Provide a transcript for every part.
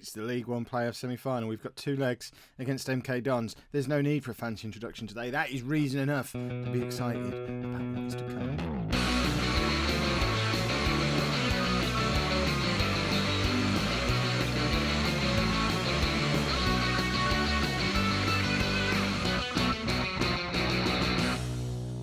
It's the League One playoff semi-final. We've got 2 legs against MK Dons. There's no need for a fancy introduction today. That is reason enough to be excited about what is to come.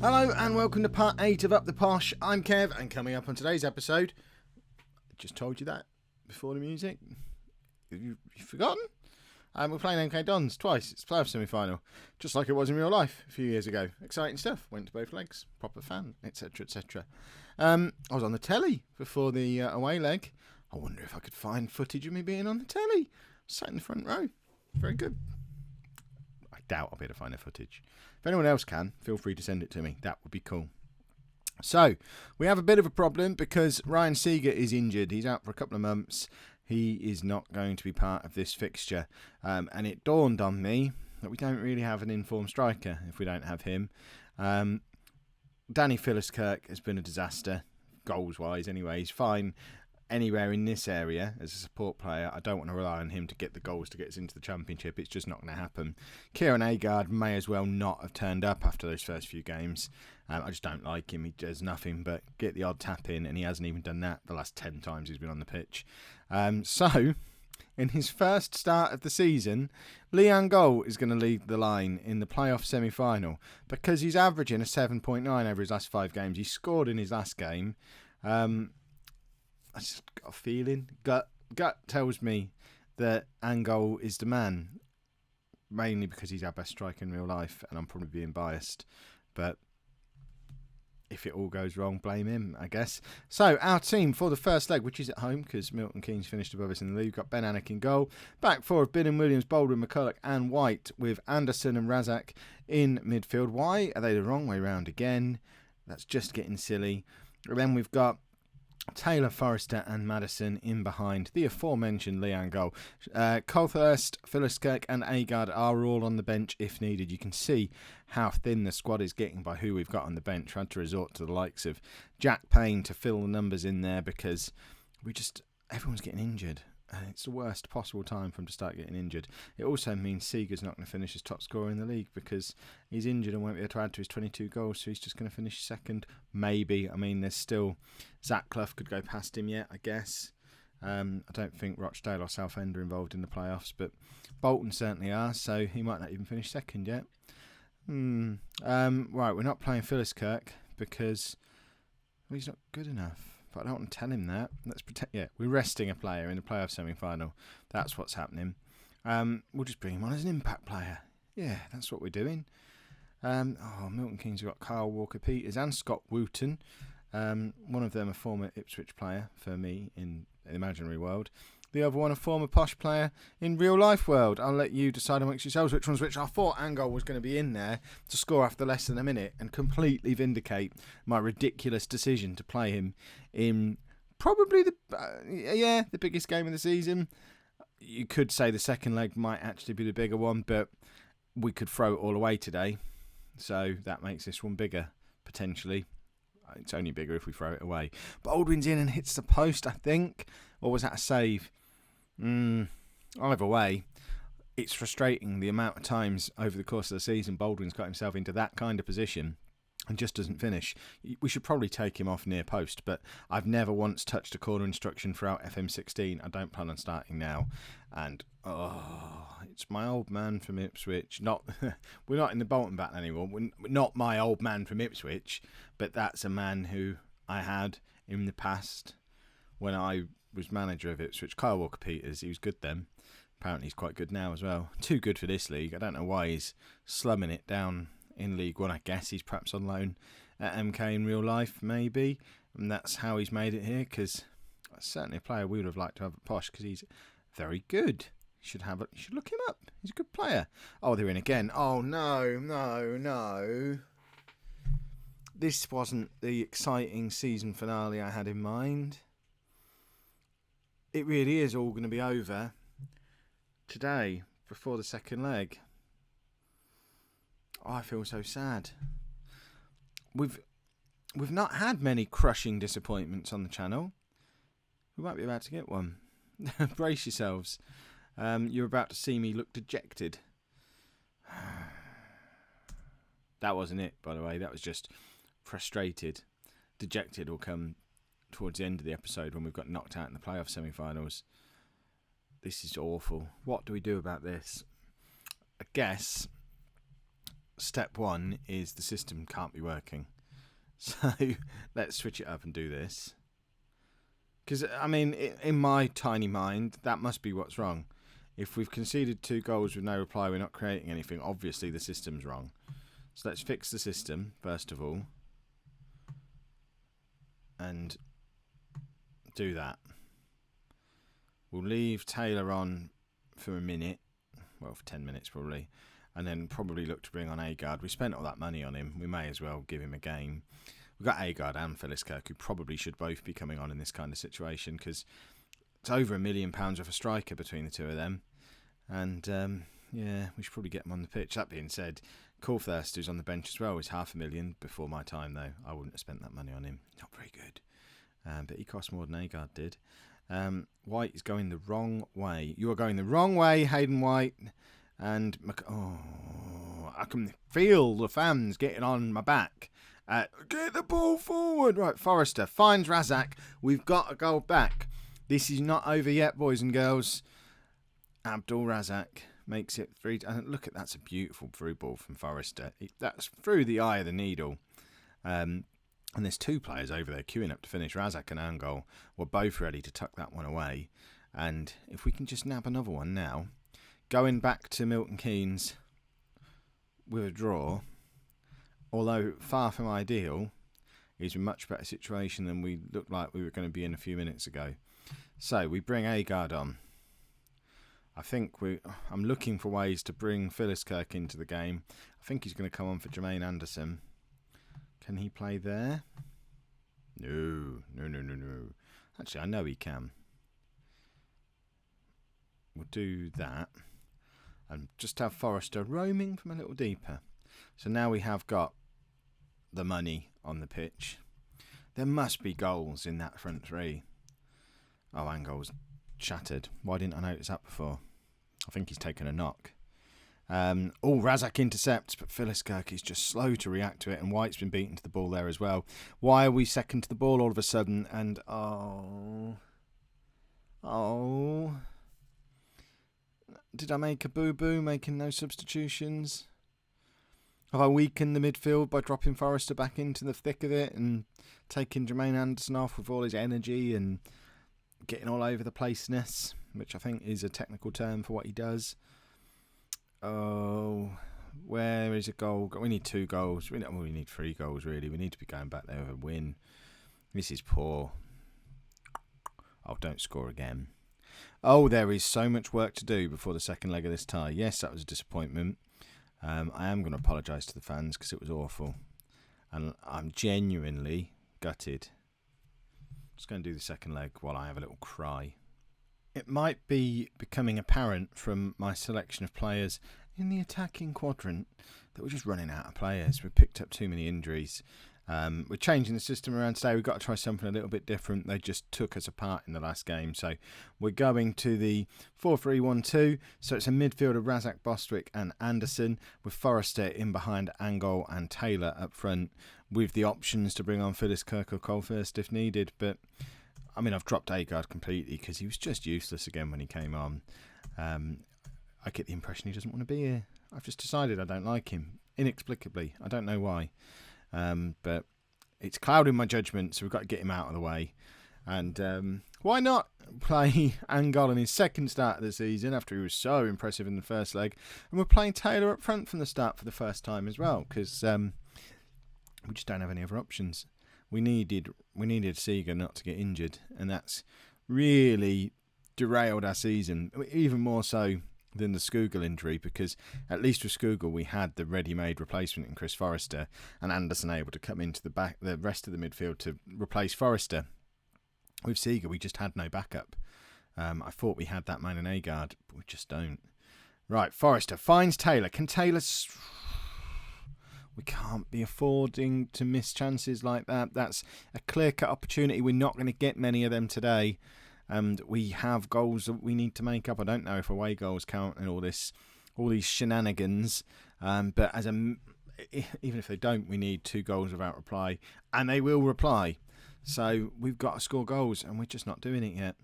Hello and welcome to part 8 of Up the Posh. I'm Kev, and coming up on today's episode, I just told you that before the music. You've forgotten? We're playing MK Dons twice. It's playoff semi-final, just like it was in real life a few years ago. Exciting stuff. Went to both legs. Proper fan, etc., etc. I was on the telly before the away leg. I wonder if I could find footage of me being on the telly. Sat in the front row. Very good. I doubt I'll be able to find the footage. If anyone else can, feel free to send it to me. That would be cool. So, we have a bit of a problem because Ryan Seeger is injured. He's out for a couple of months. He is not going to be part of this fixture. And it dawned on me that we don't really have an informed striker if we don't have him. Danny Philliskirk has been a disaster, goals-wise anyway. He's fine anywhere in this area as a support player. I don't want to rely on him to get the goals to get us into the Championship. It's just not going to happen. Kieran Agard may as well not have turned up after those first few games. I just don't like him. He does nothing but get the odd tap in, and he hasn't even done that the last 10 times he's been on the pitch. So, in his first start of the season, Leon Goal is going to lead the line in the playoff semi-final because he's averaging a 7.9 over his last 5 games. He scored in his last game. I just got a feeling. Gut tells me that Angol is the man, mainly because he's our best striker in real life, and I'm probably being biased. But if it all goes wrong, blame him, I guess. So, our team for the first leg, which is at home, because Milton Keynes finished above us in the league, we've got Ben Anik in goal. Back 4 of Bingham, Williams, Baldwin, McCulloch and White, with Anderson and Razak in midfield. Why are they the wrong way round again? That's just getting silly. And then we've got Taylor, Forrester and Madison in behind the aforementioned Leon Goal. Colthurst, Philliskirk and Agard are all on the bench if needed. You can see how thin the squad is getting by who we've got on the bench. Had to resort to the likes of Jack Payne to fill the numbers in there because everyone's getting injured. It's the worst possible time for him to start getting injured. It also means Seeger's not going to finish as top scorer in the league because he's injured and won't be able to add to his 22 goals, so he's just going to finish second. Maybe. I mean, there's still... Zach Clough could go past him yet, I guess. I don't think Rochdale or Southend are involved in the playoffs, but Bolton certainly are, so he might not even finish second yet. Right, we're not playing Philliskirk because he's not good enough. But I don't want to tell him that. We're resting a player in the playoff semi-final. That's what's happening. We'll just bring him on as an impact player. Yeah, that's what we're doing. Milton Keynes have got Kyle Walker-Peters and Scott Wooten. One of them a former Ipswich player for me in the imaginary world. The other one a former Posh player in real life world. I'll let you decide amongst yourselves which one's which. I thought Angol was going to be in there to score after less than a minute and completely vindicate my ridiculous decision to play him in probably the biggest game of the season. You could say the second leg might actually be the bigger one, but we could throw it all away today. So that makes this one bigger, potentially. It's only bigger if we throw it away. Baldwin's in and hits the post, I think. Or was that a save? Either way, it's frustrating the amount of times over the course of the season Baldwin's got himself into that kind of position and just doesn't finish. We should probably take him off near post, but I've never once touched a corner instruction throughout FM16. I don't plan on starting now. And, it's my old man from Ipswich. We're not in the Bolton battle anymore. We're not my old man from Ipswich, but that's a man who I had in the past when I was manager of Ipswich. Kyle Walker-Peters, he was good then. Apparently he's quite good now as well. Too good for this league. I don't know why he's slumming it down in League One. I guess he's perhaps on loan at MK in real life, maybe. And that's how he's made it here, because certainly a player we would have liked to have at Posh, because he's very good. You should look him up. He's a good player. Oh, they're in again. Oh, no. This wasn't the exciting season finale I had in mind. It really is all going to be over today, before the second leg. Oh, I feel so sad. We've not had many crushing disappointments on the channel. We might be about to get one. Brace yourselves. You're about to see me look dejected. That wasn't it, by the way. That was just frustrated. Dejected will come towards the end of the episode when we've got knocked out in the playoff semi-finals. This is awful. What do we do about this? I guess step one is the system can't be working. So let's switch it up and do this. Because, I mean, in my tiny mind, that must be what's wrong. If we've conceded 2 goals with no reply, we're not creating anything. Obviously, the system's wrong. So let's fix the system, first of all. And do that. We'll leave Taylor on for a minute. Well, for 10 minutes probably. And then probably look to bring on Agard. We spent all that money on him. We may as well give him a game. We've got Agard and Phyllis Kirk, who probably should both be coming on in this kind of situation, because it's over £1 million worth of striker between the two of them. And, yeah, we should probably get him on the pitch. That being said, Coulthurst, who's on the bench as well, is £500,000 before my time, though. I wouldn't have spent that money on him. Not very good. But he cost more than Agard did. White is going the wrong way. You are going the wrong way, Hayden White. And, I can feel the fans getting on my back. Get the ball forward. Right, Forrester finds Razak. We've got a goal back. This is not over yet, boys and girls. Abdul Razak makes it 3. And look, that's a beautiful through ball from Forrester. That's through the eye of the needle. And there's 2 players over there queuing up to finish. Razak and Angol were both ready to tuck that one away. And if we can just nab another one now, going back to Milton Keynes with a draw, although far from ideal, is a much better situation than we looked like we were going to be in a few minutes ago. So we bring Agard on. I think I'm looking for ways to bring Phyllis Kirk into the game. I think he's going to come on for Jermaine Anderson. Can he play there? No. Actually, I know he can. We'll do that. And just have Forrester roaming from a little deeper. So now we have got the money on the pitch. There must be goals in that front 3. Oh, Angol's shattered. Why didn't I notice that before? I think he's taken a knock. Razak intercepts, but Phyllis Kirk is just slow to react to it, and White's been beaten to the ball there as well. Why are we second to the ball all of a sudden? And did I make a boo-boo making no substitutions? Have I weakened the midfield by dropping Forrester back into the thick of it and taking Jermaine Anderson off with all his energy and getting all over the placeness, which I think is a technical term for what he does? Oh, where is a goal? We need 2 goals. We need 3 goals, really. We need to be going back there with a win. This is poor. Oh, don't score again. Oh, there is so much work to do before the second leg of this tie. Yes, that was a disappointment. I am going to apologise to the fans because it was awful. And I'm genuinely gutted. Just going to do the second leg while I have a little cry. It might be becoming apparent from my selection of players in the attacking quadrant that we're just running out of players. We've picked up too many injuries. We're changing the system around today. We've got to try something a little bit different. They just took us apart in the last game. So we're going to the 4-3-1-2. So it's a midfield of Razak, Bostwick and Anderson, with Forrester in behind Angol and Taylor up front, with the options to bring on Phyllis Kirk or Coulthurst if needed. But, I mean, I've dropped Agard completely because he was just useless again when he came on. I get the impression he doesn't want to be here. I've just decided I don't like him, inexplicably. I don't know why. But it's clouding my judgment, so we've got to get him out of the way. And why not play Angol in his second start of the season after he was so impressive in the first leg? And we're playing Taylor up front from the start for the first time as well, because we just don't have any other options. We needed Seeger not to get injured, and that's really derailed our season, even more so than the Skugel injury, because at least with Skugel we had the ready-made replacement in Chris Forrester, and Anderson able to come into the rest of the midfield to replace Forrester. With Seeger we just had no backup. I thought we had that man in Agard, but we just don't. Right, Forrester finds Taylor. Can Taylor... We can't be affording to miss chances like that. That's a clear-cut opportunity. We're not going to get many of them today. and we have goals that we need to make up. I don't know if away goals count and all these shenanigans, but even if they don't, we need 2 goals without reply, and they will reply. So we've got to score goals, and we're just not doing it yet.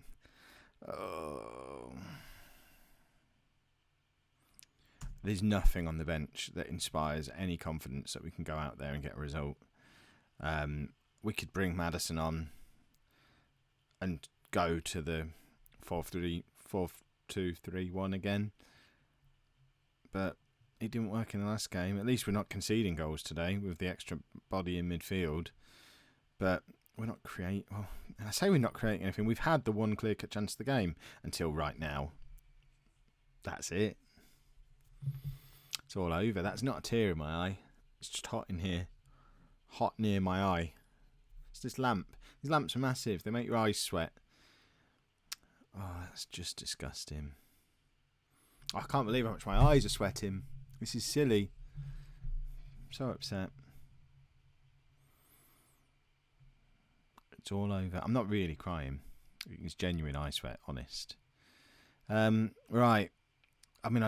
Oh. There's nothing on the bench that inspires any confidence that we can go out there and get a result. We could bring Maddison on and go to the 4-2-3-1 again, but it didn't work in the last game. At least we're not conceding goals today with the extra body in midfield, but we're not creating. Well, I say we're not creating anything. We've had the one clear-cut chance of the game until right now. That's it. It's all over. That's not a tear in my eye. It's just hot in here. Hot near my eye. It's this lamp. These lamps are massive. They make your eyes sweat. Oh, that's just disgusting. I can't believe how much my eyes are sweating. This is silly. I'm so upset. It's all over. I'm not really crying. It's genuine eye sweat, honest. Right. I mean,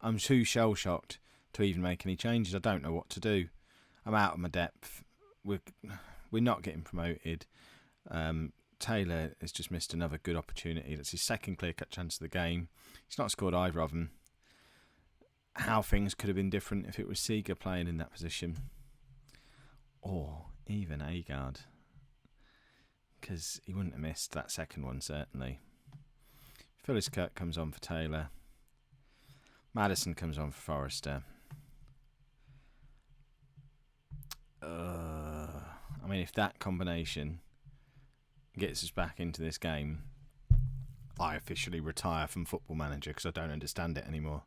I'm too shell shocked to even make any changes. I don't know what to do. I'm out of my depth. We're not getting promoted. Taylor has just missed another good opportunity. That's his second clear-cut chance of the game. He's not scored either of them. How things could have been different if it was Seeger playing in that position, or even Agard, because he wouldn't have missed that second one certainly. Phyllis Kirk comes on for Taylor. Maddison comes on for Forrester. I mean, if that combination gets us back into this game, I officially retire from Football Manager because I don't understand it anymore.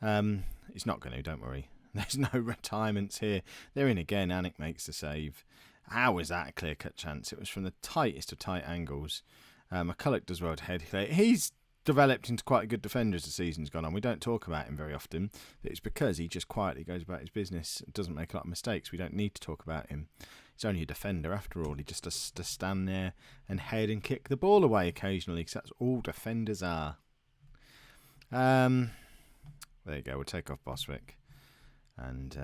It's not going to, don't worry. There's no retirements here. They're in again. Anik makes the save. How was that a clear-cut chance? It was from the tightest of tight angles. McCulloch does well to head. He's developed into quite a good defender as the season's gone on. We don't talk about him very often, but it's because he just quietly goes about his business and doesn't make a lot of mistakes. We don't need to talk about him. He's only a defender after all. He just has to stand there and head and kick the ball away occasionally, because that's all defenders are. There you go. We'll take off Boswick and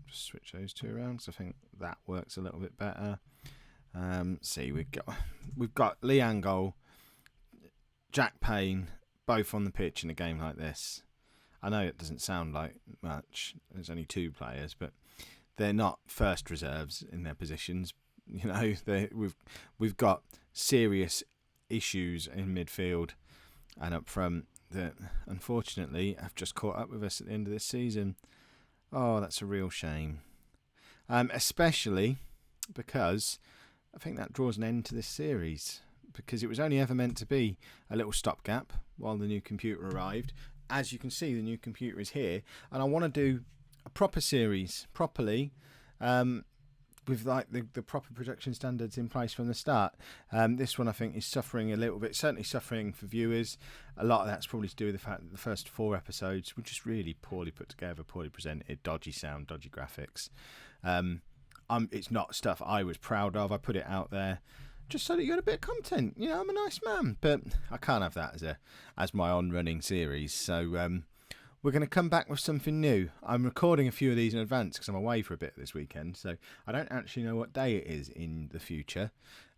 just switch those 2 around, because I think that works a little bit better. See, we've got Lee Angol, Jack Payne, both on the pitch in a game like this. I know it doesn't sound like much. There's only 2 players, but they're not first reserves in their positions. You know, we've got serious issues in midfield and up front that unfortunately have just caught up with us at the end of this season. Oh, that's a real shame. Especially because I think that draws an end to this series, because it was only ever meant to be a little stopgap while the new computer arrived. As you can see, the new computer is here, and I want to do a proper series, properly, with like the proper production standards in place from the start. This one I think is suffering a little bit, certainly suffering for viewers. A lot of that's probably to do with the fact that the first 4 episodes were just really poorly put together, poorly presented, dodgy sound, dodgy graphics. It's not stuff I was proud of. I put it out there just so that you had a bit of content. You know, I'm a nice man, but I can't have that as my on-running series. So we're going to come back with something new. I'm recording a few of these in advance because I'm away for a bit this weekend, so I don't actually know what day it is in the future.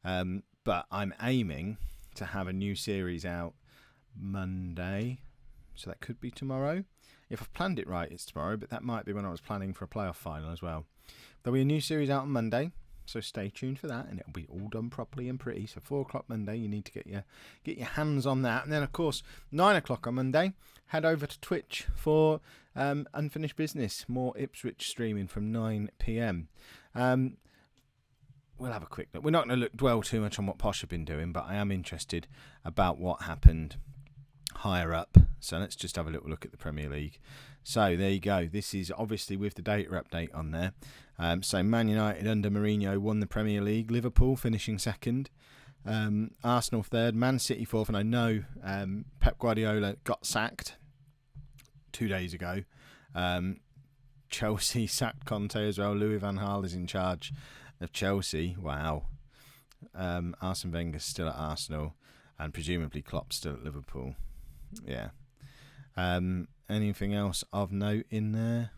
But I'm aiming to have a new series out Monday, so that could be tomorrow. If I've planned it right, it's tomorrow, but that might be when I was planning for a playoff final as well. There'll be a new series out on Monday, so stay tuned for that, and it'll be all done properly and pretty. So 4 o'clock Monday, you need to get your hands on that. And then, of course, 9 o'clock on Monday, head over to Twitch for Unfinished Business. More Ipswich streaming from 9 p.m. We'll have a quick look. We're not going to dwell too much on what Posh have been doing, but I am interested about what happened higher up. So let's just have a little look at the Premier League. So there you go. This is obviously with the data update on there. So Man United under Mourinho won the Premier League. Liverpool finishing second. Arsenal third. Man City fourth. And I know Pep Guardiola got sacked 2 days ago. Chelsea sacked Conte as well. Louis van Gaal is in charge of Chelsea. Wow. Arsene Wenger's still at Arsenal, and presumably Klopp's still at Liverpool. Yeah. Anything else of note in there?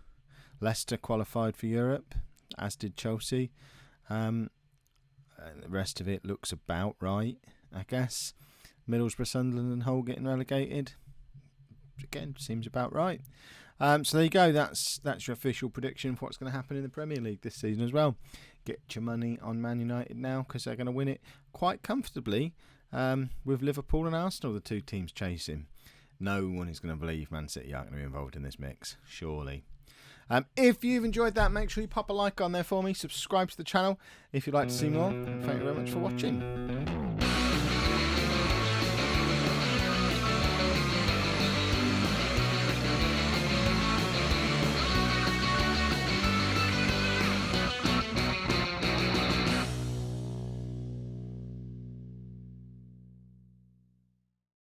Leicester qualified for Europe, as did Chelsea. The rest of it looks about right, I guess. Middlesbrough, Sunderland and Hull getting relegated. Again, seems about right. So there you go. That's your official prediction for what's going to happen in the Premier League this season as well. Get your money on Man United now, because they're going to win it quite comfortably, with Liverpool and Arsenal, the two teams chasing. No one is going to believe Man City aren't going to be involved in this mix, surely. If you've enjoyed that, make sure you pop a like on there for me. Subscribe to the channel if you'd like to see more. Thank you very much for watching.